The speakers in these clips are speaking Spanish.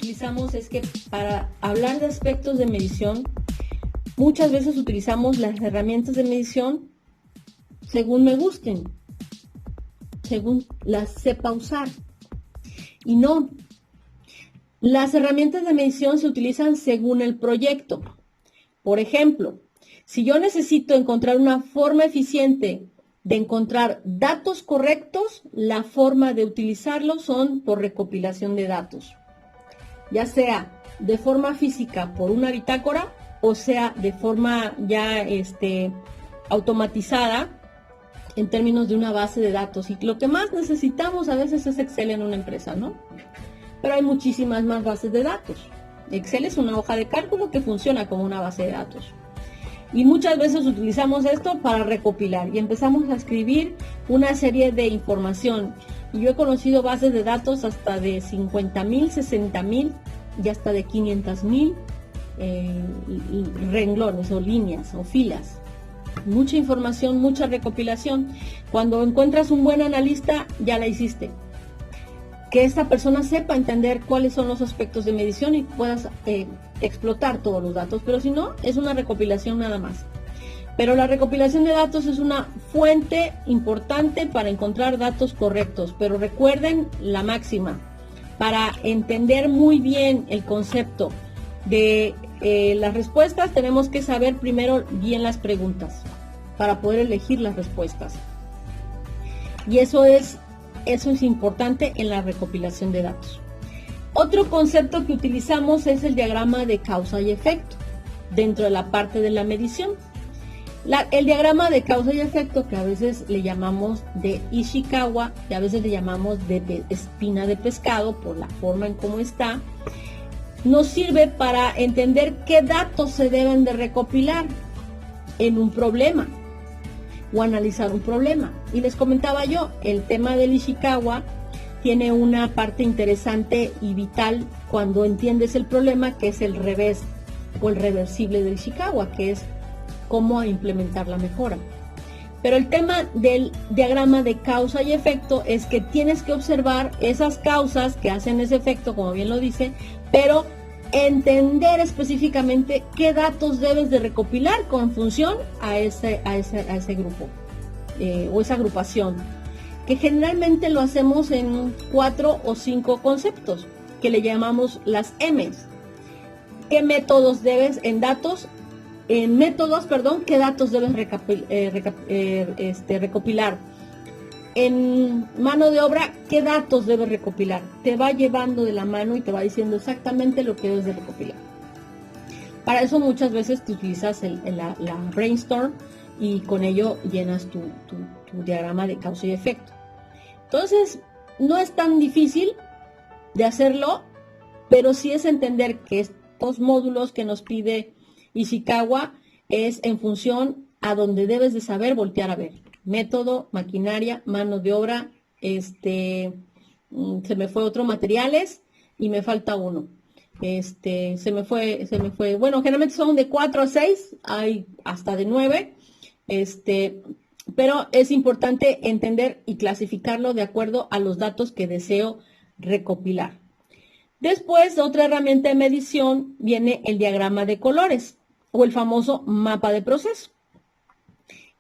utilizamos es que para hablar de aspectos de medición, muchas veces utilizamos las herramientas de medición según me gusten, según las sepa usar. Y no, las herramientas de medición se utilizan según el proyecto. Por ejemplo, si yo necesito encontrar una forma eficiente de encontrar datos correctos, la forma de utilizarlos son por recopilación de datos, ya sea de forma física por una bitácora o sea de forma ya automatizada en términos de una base de datos. Y lo que más necesitamos a veces es Excel en una empresa, ¿no? Pero hay muchísimas más bases de datos. Excel es una hoja de cálculo que funciona como una base de datos. Y muchas veces utilizamos esto para recopilar y empezamos a escribir una serie de información. Y yo he conocido bases de datos hasta de 50,000, 60,000 y hasta de 500,000 renglones o líneas o filas. Mucha información, mucha recopilación. Cuando encuentras un buen analista, ya la hiciste. Que esta persona sepa entender cuáles son los aspectos de medición y puedas explotar todos los datos, pero si no, es una recopilación nada más. Pero la recopilación de datos es una fuente importante para encontrar datos correctos, pero recuerden la máxima, para entender muy bien el concepto de las respuestas, tenemos que saber primero bien las preguntas, para poder elegir las respuestas. Y eso es importante en la recopilación de datos. Otro concepto que utilizamos es el diagrama de causa y efecto dentro de la parte de la medición. El diagrama de causa y efecto, que a veces le llamamos de Ishikawa, que a veces le llamamos de espina de pescado por la forma en cómo está, nos sirve para entender qué datos se deben de recopilar en un problema o analizar un problema. Y les comentaba yo, el tema del Ishikawa tiene una parte interesante y vital cuando entiendes el problema, que es el revés o el reversible del Ishikawa, que es cómo implementar la mejora. Pero el tema del diagrama de causa y efecto es que tienes que observar esas causas que hacen ese efecto, como bien lo dice, pero entender específicamente qué datos debes de recopilar con función a ese grupo o esa agrupación, que generalmente lo hacemos en 4 o 5 conceptos que le llamamos las M's. ¿Qué métodos debes qué datos debes recopilar? En mano de obra, ¿qué datos debes recopilar? Te va llevando de la mano y te va diciendo exactamente lo que debes de recopilar. Para eso muchas veces te utilizas la brainstorm y con ello llenas tu diagrama de causa y efecto. Entonces, no es tan difícil de hacerlo, pero sí es entender que estos módulos que nos pide Ishikawa es en función a donde debes de saber voltear a ver. Método, maquinaria, mano de obra, se me fue otro, materiales, y me falta uno. Se me fue, bueno, generalmente son de 4 a 6, hay hasta de 9, pero es importante entender y clasificarlo de acuerdo a los datos que deseo recopilar. Después, otra herramienta de medición viene el diagrama de colores o el famoso mapa de proceso,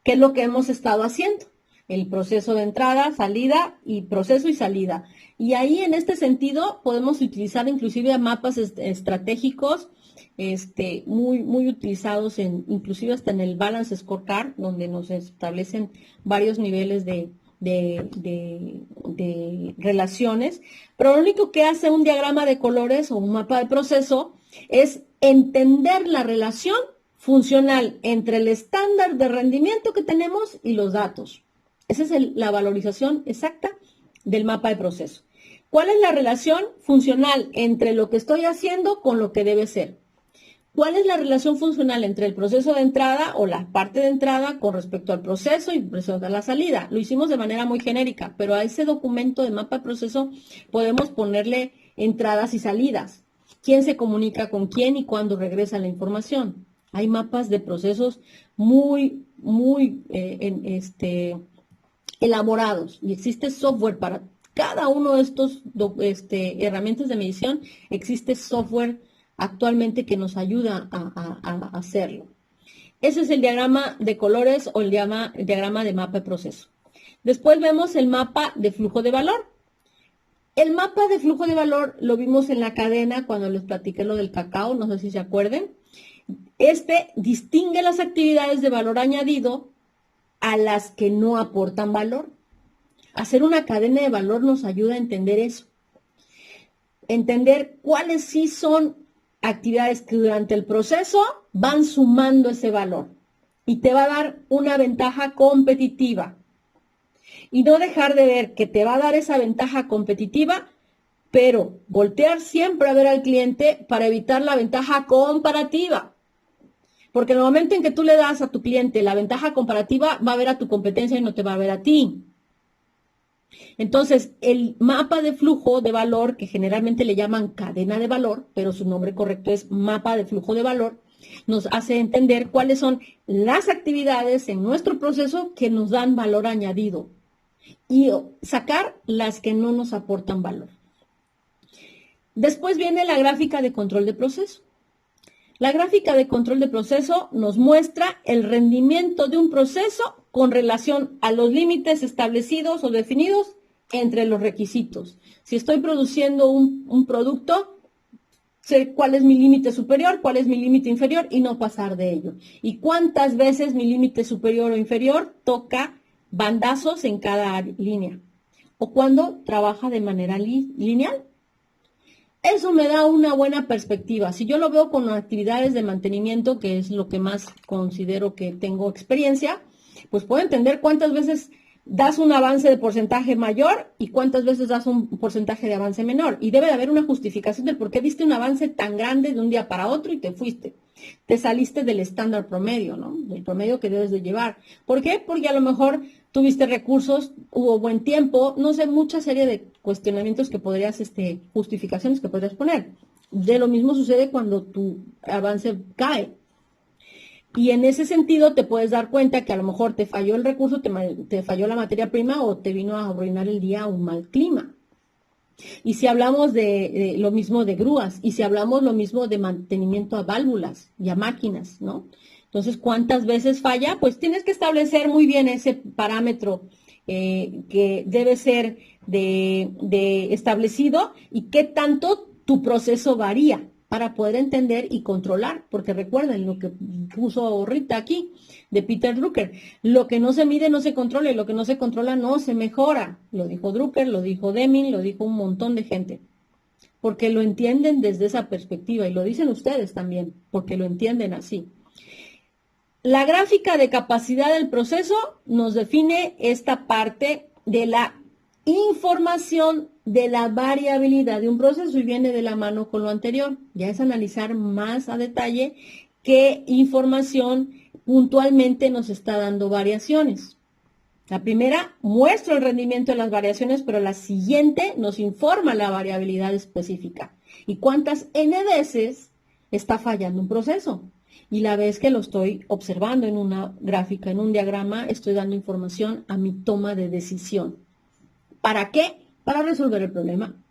que es lo que hemos estado haciendo, el proceso de entrada, salida y proceso y salida. Y ahí en este sentido podemos utilizar inclusive mapas estratégicos muy utilizados inclusive hasta en el Balance Scorecard, donde nos establecen varios niveles de relaciones. Pero lo único que hace un diagrama de colores o un mapa de proceso es entender la relación funcional entre el estándar de rendimiento que tenemos y los datos. Esa es la valorización exacta del mapa de proceso. ¿Cuál es la relación funcional entre lo que estoy haciendo con lo que debe ser? ¿Cuál es la relación funcional entre el proceso de entrada o la parte de entrada con respecto al proceso y proceso de la salida? Lo hicimos de manera muy genérica, pero a ese documento de mapa de proceso podemos ponerle entradas y salidas. ¿Quién se comunica con quién y cuándo regresa la información? Hay mapas de procesos muy elaborados y existe software para cada uno de estos herramientas de medición, existe software actualmente que nos ayuda a hacerlo. Ese es el diagrama de colores o el diagrama de mapa de proceso. Después vemos el mapa de flujo de valor. El mapa de flujo de valor lo vimos en la cadena cuando les platiqué lo del cacao, no sé si se acuerden. Distingue las actividades de valor añadido a las que no aportan valor. Hacer una cadena de valor nos ayuda a entender eso. Entender cuáles sí son actividades que durante el proceso van sumando ese valor y te va a dar una ventaja competitiva. Y no dejar de ver que te va a dar esa ventaja competitiva, pero voltear siempre a ver al cliente para evitar la ventaja comparativa. Porque en el momento en que tú le das a tu cliente la ventaja comparativa, va a ver a tu competencia y no te va a ver a ti. Entonces, el mapa de flujo de valor, que generalmente le llaman cadena de valor, pero su nombre correcto es mapa de flujo de valor, nos hace entender cuáles son las actividades en nuestro proceso que nos dan valor añadido y sacar las que no nos aportan valor. Después viene la gráfica de control de proceso. La gráfica de control de proceso nos muestra el rendimiento de un proceso con relación a los límites establecidos o definidos entre los requisitos. Si estoy produciendo un producto, sé cuál es mi límite superior, cuál es mi límite inferior y no pasar de ello. Y cuántas veces mi límite superior o inferior toca bandazos en cada línea. O cuando trabaja de manera lineal. Eso me da una buena perspectiva. Si yo lo veo con actividades de mantenimiento, que es lo que más considero que tengo experiencia, pues puedo entender cuántas veces das un avance de porcentaje mayor y cuántas veces das un porcentaje de avance menor. Y debe de haber una justificación del por qué diste un avance tan grande de un día para otro y te fuiste. Te saliste del estándar promedio, ¿no? Del promedio que debes de llevar. ¿Por qué? Porque a lo mejor tuviste recursos, hubo buen tiempo, no sé, mucha serie de cuestionamientos que podrías, justificaciones que podrías poner. De lo mismo sucede cuando tu avance cae. Y en ese sentido te puedes dar cuenta que a lo mejor te falló el recurso, te falló la materia prima o te vino a arruinar el día un mal clima. Y si hablamos de lo mismo de grúas, y si hablamos lo mismo de mantenimiento a válvulas y a máquinas, ¿no? Entonces, ¿cuántas veces falla? Pues tienes que establecer muy bien ese parámetro que debe ser de establecido y qué tanto tu proceso varía para poder entender y controlar. Porque recuerden lo que puso Rita aquí, de Peter Drucker. Lo que no se mide no se controla y lo que no se controla no se mejora. Lo dijo Drucker, lo dijo Deming, lo dijo un montón de gente. Porque lo entienden desde esa perspectiva y lo dicen ustedes también, porque lo entienden así. La gráfica de capacidad del proceso nos define esta parte de la información de la variabilidad de un proceso y viene de la mano con lo anterior. Ya es analizar más a detalle qué información puntualmente nos está dando variaciones. La primera muestra el rendimiento de las variaciones, pero la siguiente nos informa la variabilidad específica. ¿Y cuántas N veces está fallando un proceso? Y la vez que lo estoy observando en una gráfica, en un diagrama, estoy dando información a mi toma de decisión. ¿Para qué? Para resolver el problema.